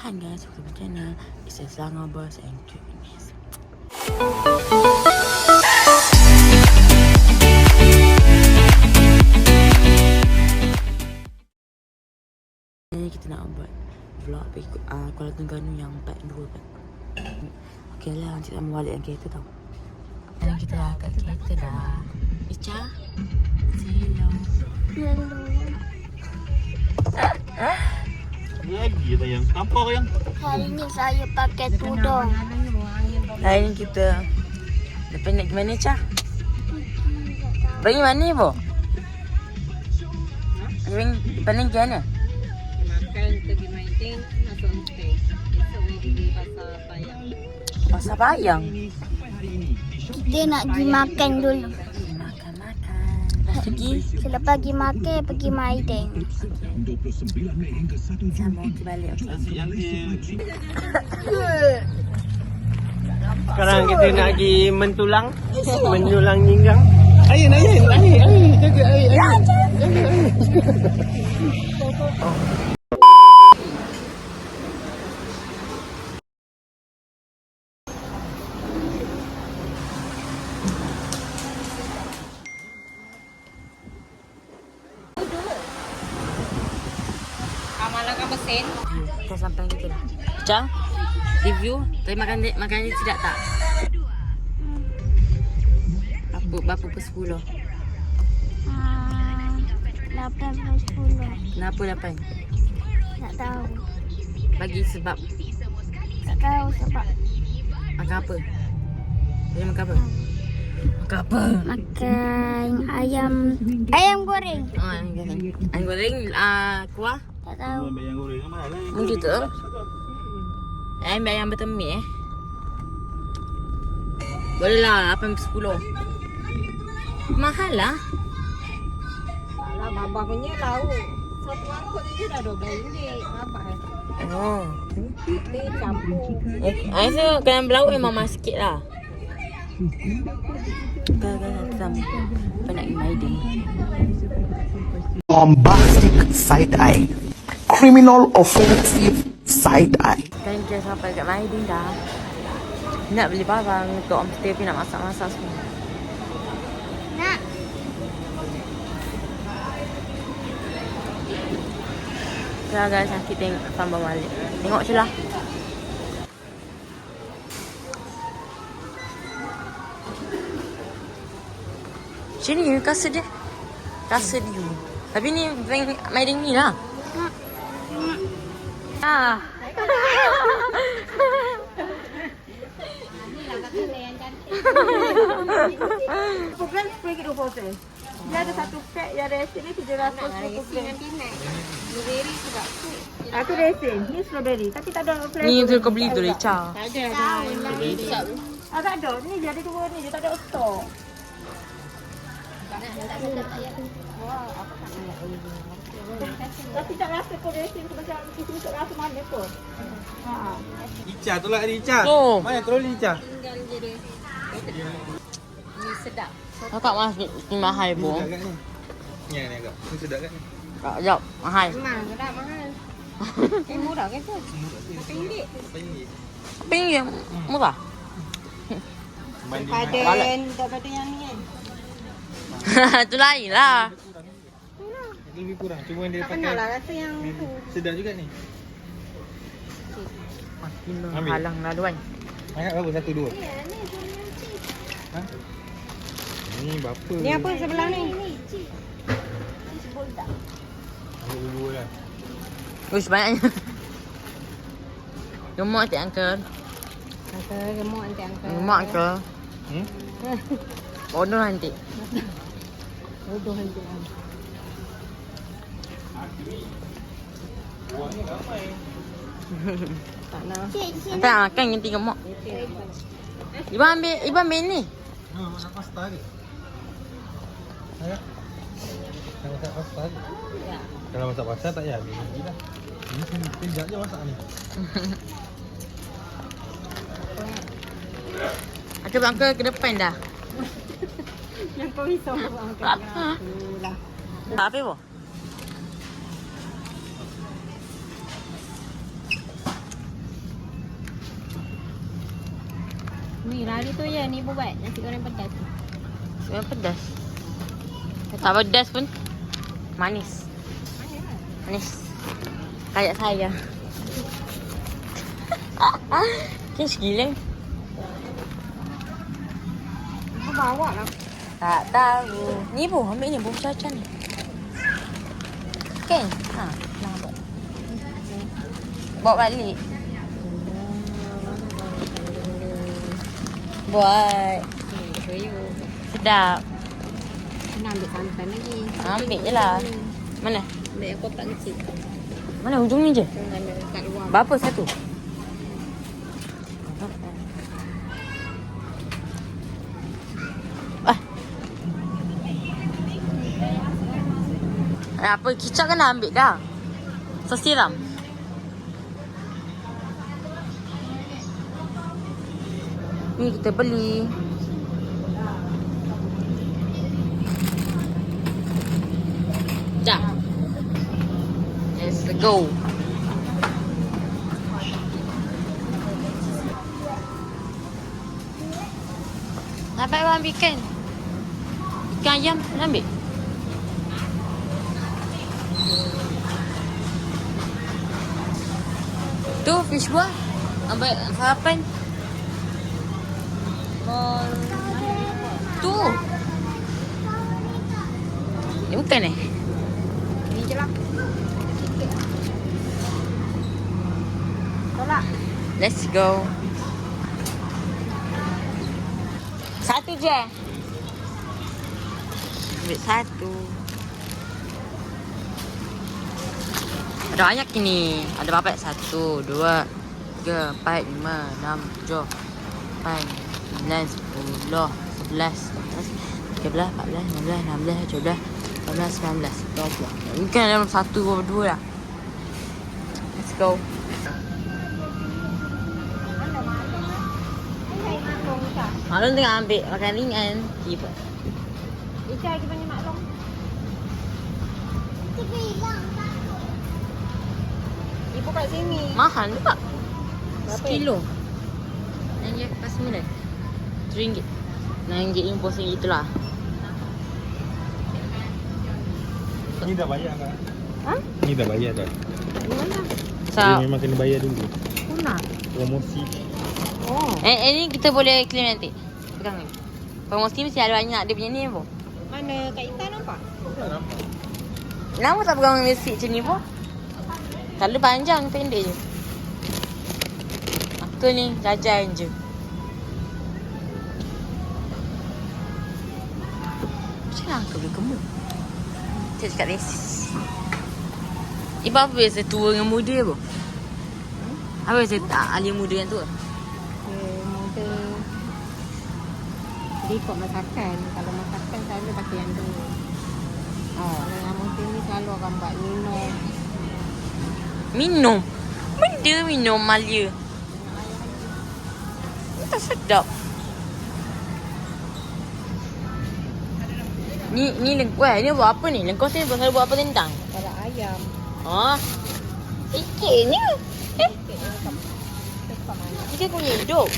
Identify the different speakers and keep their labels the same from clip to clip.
Speaker 1: Hi guys, welcome to my channel. It's a Zango Boss and 2 minutes. Ini kita nak buat vlog Kuala Terengganu yang part 2 kan. Okay lah, nanti kita mau balik yang kereta tau. Dan kita dah kat kereta dah. Ica, hello.
Speaker 2: Lagi tak yang nampak yang
Speaker 3: Hari ni saya pakai tudung.
Speaker 1: Hari ni kita lepas nak gimana Ica? Pergi mana bo? Lepas ni gimana?
Speaker 4: Makan pergi main ting, masuk stay. Esok ni pergi pasar Payang.
Speaker 1: Pasar Payang.
Speaker 3: Kita nak pergi makan dulu.
Speaker 1: Makan. Lepas pergi
Speaker 3: Selepas pergi makan, pergi main.
Speaker 1: sama kita balik.
Speaker 2: sekarang kita nak pergi mentulang nyinggang. Ayun, jaga ayun.
Speaker 4: Amalkan mesin.
Speaker 1: Kita sampai kita dah. Ica, review. Tadi makan ni sedap tak? Berapa per 10?
Speaker 3: 8/10.
Speaker 1: Kenapa 8?
Speaker 3: Tak tahu.
Speaker 1: Bagi sebab
Speaker 3: Tak tahu sebab
Speaker 1: makan apa? Tadi makan apa? Makan apa?
Speaker 3: makan ayam goreng.
Speaker 1: Ayam goreng, kuah.
Speaker 3: Tak tahu.
Speaker 2: Bayang goreng mahal lah.
Speaker 1: Mungkin tu. Ayam bertemik Boleh lah 8/10. Mahal lah.
Speaker 4: Alah, babah punya lauk. Satu mangkuk je dah RM12. Babah
Speaker 1: Oh.
Speaker 4: Teh campur.
Speaker 1: I rasa kena berlauk memang mahal sikit lah. Kan apa nak maiding.
Speaker 5: Bombastic side eye, criminal offensive side eye.
Speaker 1: Kan kita sampai kat maiding dah. Nak beli barang untuk homestay tapi nak masak-masak semua.
Speaker 3: Nak.
Speaker 1: Dah guys, sakit tengok tambah balik. Tengok je lah. Macam ni kasut dia. Kasut dia. Tapi ni maiding ni lah. Ah.
Speaker 4: Program RM10 dia ada satu pack yang resin ni RM750. Blueberry juga. Aku resin. Ni strawberry tapi tak ada flavor.
Speaker 1: Ni tu kau beli tu Lica.
Speaker 4: Tak ada. Tak ada. Ni dia ada dua ni je tak ada stok. Tapi tak rasa kau resin tu macam kita tak rasa mana pun.
Speaker 2: Ica tu lah Ica.
Speaker 1: Tu.
Speaker 2: Mana troli Ica?
Speaker 4: Tinggal je dia. Ni sedap.
Speaker 1: Kakak ni mahal
Speaker 2: Ni
Speaker 1: bu.
Speaker 2: sedap kat ni. Ni agak. Ni sedap kat ni.
Speaker 1: Tak jap, mahal.
Speaker 4: Memang sedap mahal. Murah kan tu? RM8.
Speaker 1: RM8 murah.
Speaker 4: Daripada yang ni kan.
Speaker 1: Tu lain lah.
Speaker 2: Lebih kurang. Cuma dia
Speaker 4: Tak
Speaker 2: pakai
Speaker 4: pernah lah rasa yang tu.
Speaker 2: sedap juga ni. Ambil.
Speaker 1: Halang laluan.
Speaker 2: Banyak berapa? 1, 2? Ha? Ni berapa?
Speaker 4: Ni apa sebelah ni?
Speaker 2: Dua lah.
Speaker 1: Uish, banyaknya. Gemuk tak uncle?
Speaker 4: Kata gemuk nanti angkat.
Speaker 1: Gemuk uncle.
Speaker 2: Hmm?
Speaker 1: Bodoh nanti.
Speaker 4: Bodoh nanti. Tak nak.
Speaker 1: Nanti nak makan nanti gemuk. Ibu ambil ni.
Speaker 2: Ha, masak pasta ke? Ha? Nak masak pasta ke?
Speaker 4: Ya.
Speaker 2: Kalau masak pasta tak payah ambil lagi lah. Ini sekejap je masak ni.
Speaker 1: Aku uncle ke depan dah.
Speaker 4: Yang kau risau angkat. Itulah.
Speaker 1: Tak apa, Bu?
Speaker 4: Ni hari tu je ni buat nasi goreng pedas.
Speaker 1: Memang pedas. Tak pedas pun manis. Manis. Kayak saya. Kish gila.
Speaker 4: Kau bawa lah.
Speaker 1: Tak tahu. Ni bu, ambil ni bu caca ni. Kan? Ha, nak buat. Bawa balik. Buat.
Speaker 4: Show you.
Speaker 1: Sedap.
Speaker 4: Nak ambil santan lagi.
Speaker 1: Ambil je lah. Mana?
Speaker 4: Ambil yang kotak kecil.
Speaker 1: Mana hujung ni je?
Speaker 4: Jangan ada kat luar.
Speaker 1: Berapa satu? Apa kicap kan dah ambil dah. Sos tiram. Ni kita beli. Dah. Let's go. Dapat abang ambil ikan. Ikan ayam nak ambil. Tu fish buah. Ambil sarapan. Tu. Ni bukan eh?
Speaker 4: Ni je lah. Tolak.
Speaker 1: Let's go. Satu je. Ambil satu. Ada banyak ini. Ada berapa? 1, 2, 3, 4, 5, 6, 7, 8, 9, 10, 11, 12, 13, 14, 15, 16, 17, 18, 19, 20. Mungkin ada 1, 2 lah. Let's go. Maklum tengah ambil makan ringan. Tiba.
Speaker 4: Ica lagi banyak maklum. Ibu kat sini.
Speaker 1: Mahal juga.
Speaker 4: Berapa?
Speaker 1: Sekilo. RM9. RM7. RM9 RM50 itulah.
Speaker 2: Ni dah bayar tak?
Speaker 4: Ha?
Speaker 2: Ni dah bayar tak?
Speaker 4: Di mana?
Speaker 2: Jadi memang kena bayar dulu.
Speaker 4: Kuna.
Speaker 2: Promosi.
Speaker 4: Oh.
Speaker 1: Ni kita boleh claim nanti. Pegang ni. Promosi mesti ada banyak dia punya ni pun.
Speaker 4: Mana Kak Ita nampak?
Speaker 2: Tak nampak.
Speaker 1: Kenapa tak pegang basic macam ni pun? Terlalu panjang, pendek je. Aku ni jajan je. Macam mana aku boleh gemuk? Saya cakap resis. Ibu apa biasa tua dengan muda apa? Apa biasa alim muda yang tua?
Speaker 4: Muda. Dia ikut masakan. Kalau masakan selalu pakai yang tu.
Speaker 1: Oh.
Speaker 4: Kalau yang muda ni selalu akan buat minum.
Speaker 1: Minum? Benda minum Malia. Tak sedap. Ni lengkuas. Ni buat apa ni? Lengkuas ni selalu buat apa tentang?
Speaker 4: Kalau ayam.
Speaker 1: Oh. Sikitnya. Dia punya hidup.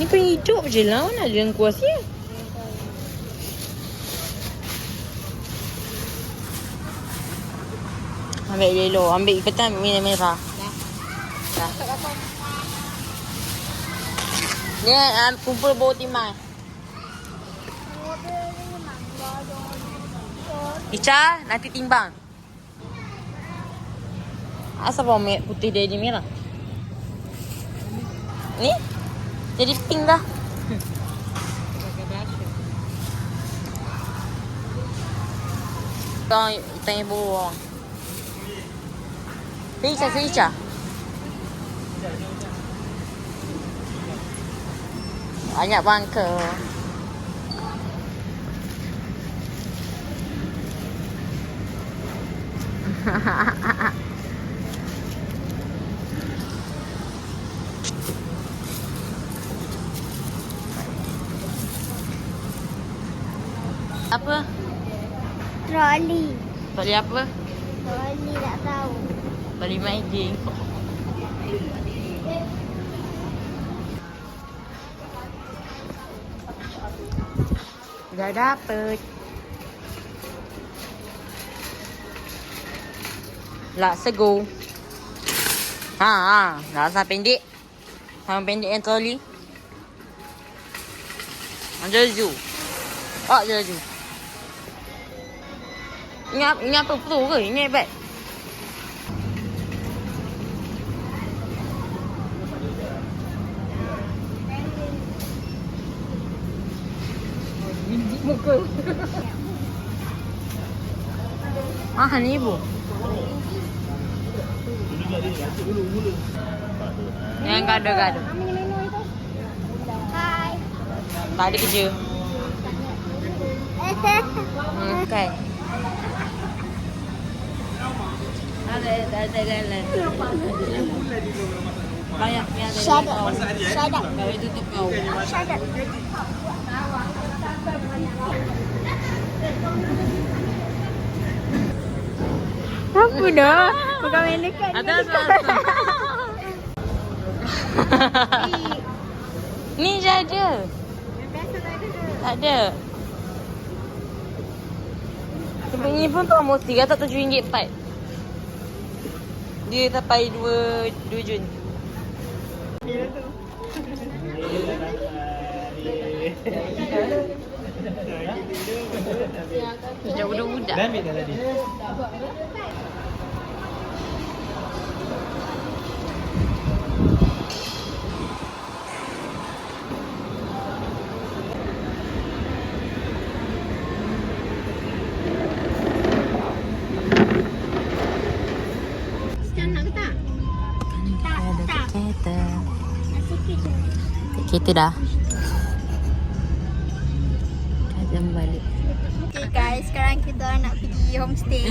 Speaker 1: Ni punya hidup je lah. Mana ada lengkuas dia? Ambil yellow. Ambil iketan merah. Dah. Ni kumpul bau timah. Ica, nanti timbang. Asal bawang putih dia jadi merah? Ni? Jadi pink dah. Kau tanya bawang. Ica. Banyak bangka. Apa?
Speaker 3: Troli.
Speaker 1: Beli apa?
Speaker 3: Troli tak tahu.
Speaker 1: Beli maggi. Dah dapet. Laksa go. Laksa pendek. Sama pendek yang troli. Jelaju. Jelaju. Ini apa pro ke? Ini hebat.
Speaker 4: Muka.
Speaker 1: Mahal ni ibu. Yang gaduh-gaduh.
Speaker 3: Hai.
Speaker 1: Tak ada kerja. Kan. Ada jalan. Banyak yang ada.
Speaker 3: Shut up. Shut up.
Speaker 1: Kau tutup kau.
Speaker 3: Shut up.
Speaker 4: Apa dah? Bukan main dekat.
Speaker 1: Ada apa? Ni je ada. Tak ada. Ini pun promosi kata RM7 part. Dia sampai 2 Jun. Macam budak-budak.
Speaker 2: Dah ambil dah tadi.
Speaker 1: Kereta dah. Jom balik.
Speaker 3: Okay guys, sekarang kita nak pergi homestay.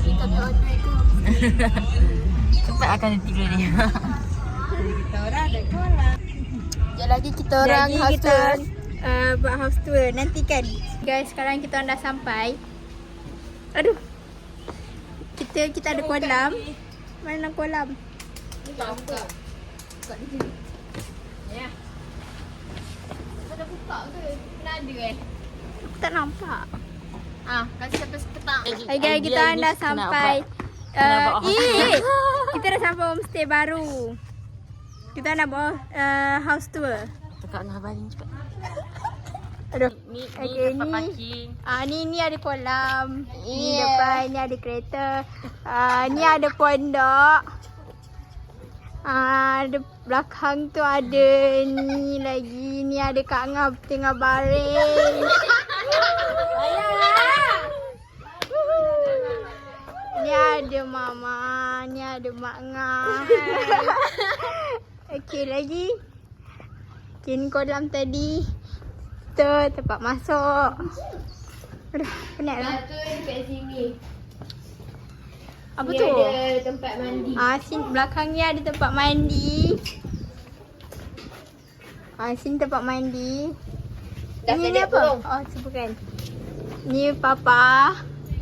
Speaker 3: Kita nak order ke?
Speaker 1: Cepat akan tidur ni.
Speaker 4: Kita orang ada kolam.
Speaker 3: Sekejap lagi kita orang
Speaker 4: Jadi
Speaker 3: house
Speaker 4: kita,
Speaker 3: tour.
Speaker 4: buat house tour nanti kan. Guys, sekarang kita orang dah sampai. Aduh. Kita ada kolam. Mana kolam? Aku tak nampak.
Speaker 3: Kasi sampai petang.
Speaker 4: Hai guys, kita orang dah sampai. Kita dah sampai homestay baru. Kita nak buat house tour.
Speaker 1: Tekak dengan abang ni cepat.
Speaker 4: Aduh.
Speaker 1: Ni
Speaker 4: Okay,
Speaker 1: tempat
Speaker 4: ni.
Speaker 1: parking.
Speaker 4: Ni ada kolam. Ni
Speaker 3: Yeah.
Speaker 4: depan ni ada kereta. Ni ada pondok. Ada belakang tu ada ni lagi. Ni ada Kak Ngah tengah baring. Ni ada Mama. Ni ada Mak Ngah. Okey lagi. Okay, ni kolam tadi. Tu tempat masuk. Aduh, penat lah.
Speaker 3: Tu dekat sini.
Speaker 4: Apa
Speaker 3: Dia
Speaker 4: tu?
Speaker 3: ada tempat mandi.
Speaker 4: Sini belakang ni ada tempat mandi. Sini tempat mandi.
Speaker 3: Dah
Speaker 4: Ni
Speaker 3: sedap
Speaker 4: apa?
Speaker 3: belum?
Speaker 4: Oh, bukan. Ni Papa.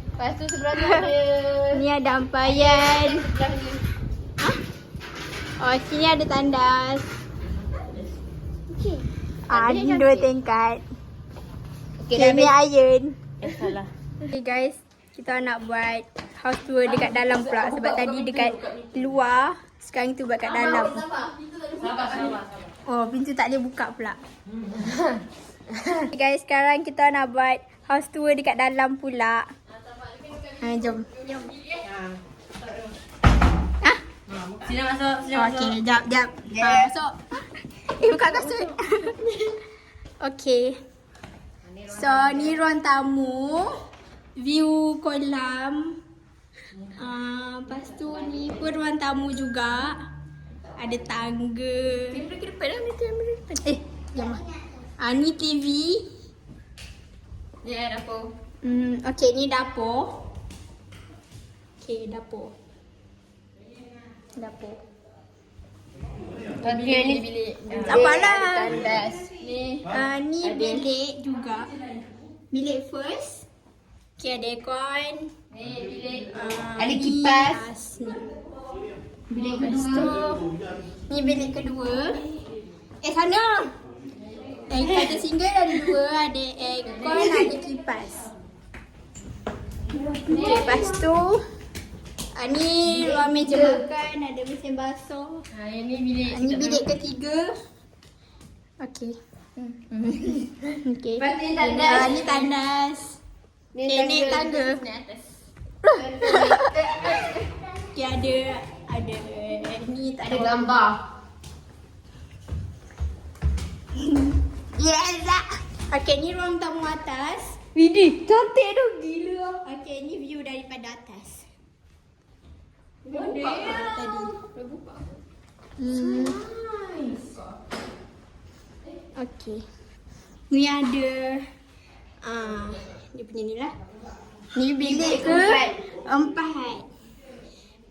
Speaker 3: Lepas tu sebelah tu ada
Speaker 4: Ni ada ampayan.
Speaker 3: sebelah ni.
Speaker 4: Sini ada tandas.
Speaker 3: Okey.
Speaker 4: Ni 2 tingkat.
Speaker 3: Okey,
Speaker 4: Okay,
Speaker 3: dah
Speaker 4: ni
Speaker 3: habis.
Speaker 4: iron.
Speaker 1: Salah.
Speaker 4: Okay guys, kita nak buat house tour dekat dalam pula sebab tadi dekat luar, sekarang tu buat kat dalam. Oh, pintu tak boleh buka pula. Okay guys, sekarang kita nak buat house tour dekat dalam pula. Jom.
Speaker 1: Sini masuk.
Speaker 4: Okay, jap. Masuk. Buka kasut. Okay. So, ni ruang tamu. View kolam. Lepas tu ni pun ruang tamu juga. Ada tangga. Kamera ke depan lah. Kamera depan. Jom lah. Ni TV.
Speaker 3: Ni ada dapur.
Speaker 4: Okay, ni dapur. Okay, dapur.
Speaker 3: Tapi ni bilik.
Speaker 4: Apalah.
Speaker 3: Tandas. Ni
Speaker 4: Ni bilik juga. Bilik first. Okay, ada aircon.
Speaker 3: ni bilik.
Speaker 4: Ada
Speaker 3: Ada kipas.
Speaker 4: Bilik kedua. Ni bilik kedua. Sana. Kaca single ada 2, ada aircon, ada kipas. Okay, lepas tu ni ruang meja makan, ada mesin basuh. Ini bilik ketiga. Okey. Okey. Ni tandas. Ni tangga. Okey, ada ni tak ada gambar. Yes. Okey, ni ruang tamu atas.
Speaker 6: Widih, cantik tu. Gila.
Speaker 4: Okey, ni view daripada atas. Tadi. Okey. Ni ada dia punya ni lah. Ni bilik ke 4.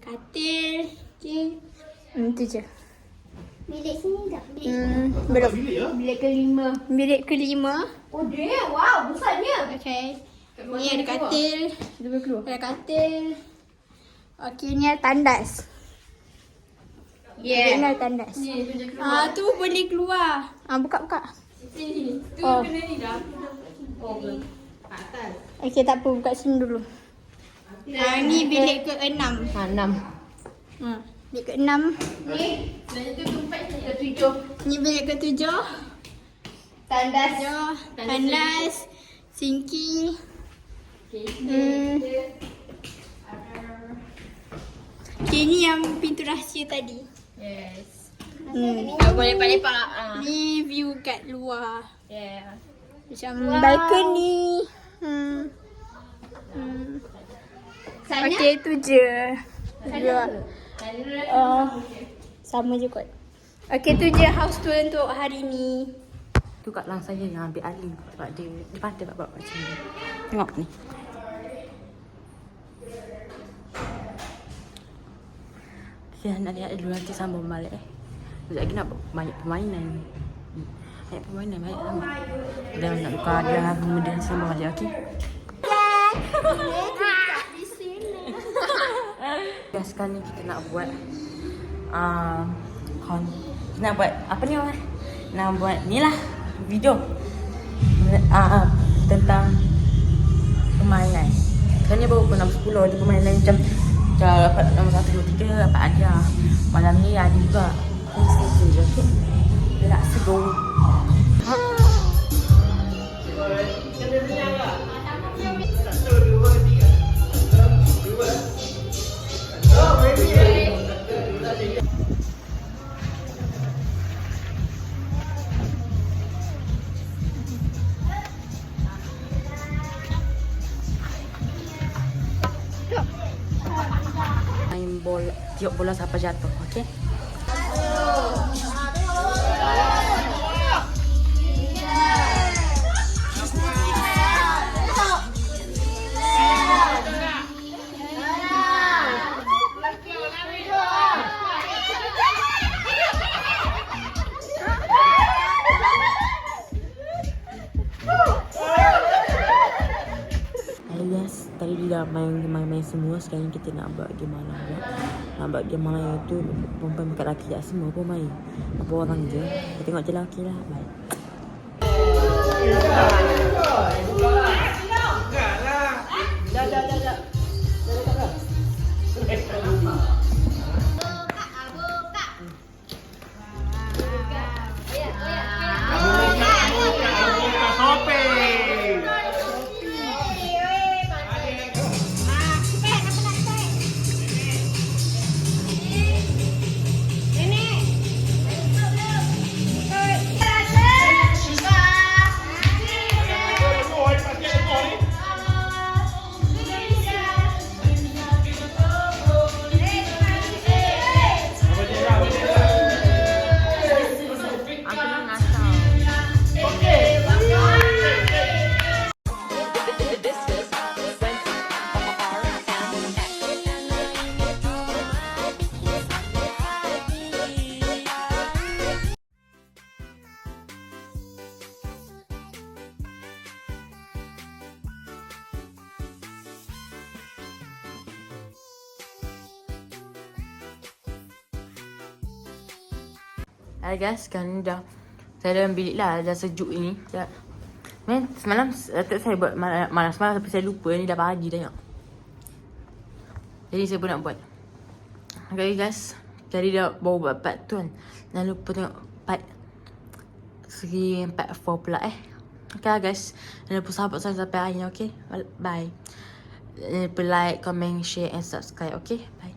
Speaker 4: Katil. Okey. Tu je.
Speaker 3: Bilik sini dah.
Speaker 4: Belum.
Speaker 6: Bilik kelima.
Speaker 4: Bilik kelima.
Speaker 6: Oh dia, wow, besarnya.
Speaker 4: Okey. Ni ada katil.
Speaker 6: Dia boleh keluar.
Speaker 4: Ada katil. Okey, ni ada tandas.
Speaker 6: Yeah.
Speaker 4: Ni ada tandas. Tu boleh keluar. Buka.
Speaker 6: Sini. Tu
Speaker 4: Oh.
Speaker 6: kena ni dah. Oh, belum. Atas.
Speaker 4: Okey, tak apa. Buka sini dulu. Ni bilik ke-6.
Speaker 6: 6.
Speaker 4: Bilik ke-6.
Speaker 6: Ni, itu tempat ke-7.
Speaker 4: Ni bilik ke-7.
Speaker 6: Tandas.
Speaker 4: Tandas. Sinki. Okay, ni yang pintu rahsia tadi.
Speaker 6: Yes.
Speaker 4: Tak
Speaker 6: boleh lepak-lepak.
Speaker 4: Ni view kat luar.
Speaker 6: Yeah.
Speaker 4: Macam balcony. Okay, tu je. Sama je kot. Okay, tu je house tour untuk hari ni.
Speaker 1: Tu kat lang saya yang ambil alih sebab dia pandai buat macam ni. Tengok ni. Saya nak lihat dulu nanti sambung balik Sekejap lagi nak banyak permainan. Banyak permainan, banyak sangat. Dan nak tukar dia kemudian sambung balik, okey? Ya, sekarang ni kita nak buat nak buat apa ni orang? Nak buat ni lah video tentang permainan. Sekarang ni baru pukul 6.10. Dia permainan macam dapat nombor 1, 2, 3 dapat hadiah. Malam ni ada juga. Okey. Let's go. Main bola, tiup bola sampai jatuh, okey? Yes, tadi dia dah main semua. Sekarang kita nak buat game mana pula. Nak buat game mana tu perempuan bukan lelaki tak semua pun main. Apa orang je. Kita tengok je lelaki lah. Bye. Hai guys, sekarang ni dah Saya dalam bilik lah, dah sejuk ini. Man, semalam saya buat malam semalam tapi saya lupa ni dah pagi dah. Jadi saya pun nak buat. Okay guys, jadi dah baru buat part tu kan. Jangan lupa tengok part 3 and part 4 pula Okay lah guys, jangan lupa sahabat saya sampai akhir, okay? Bye. Jangan lupa like, comment, share and subscribe, okay? Bye.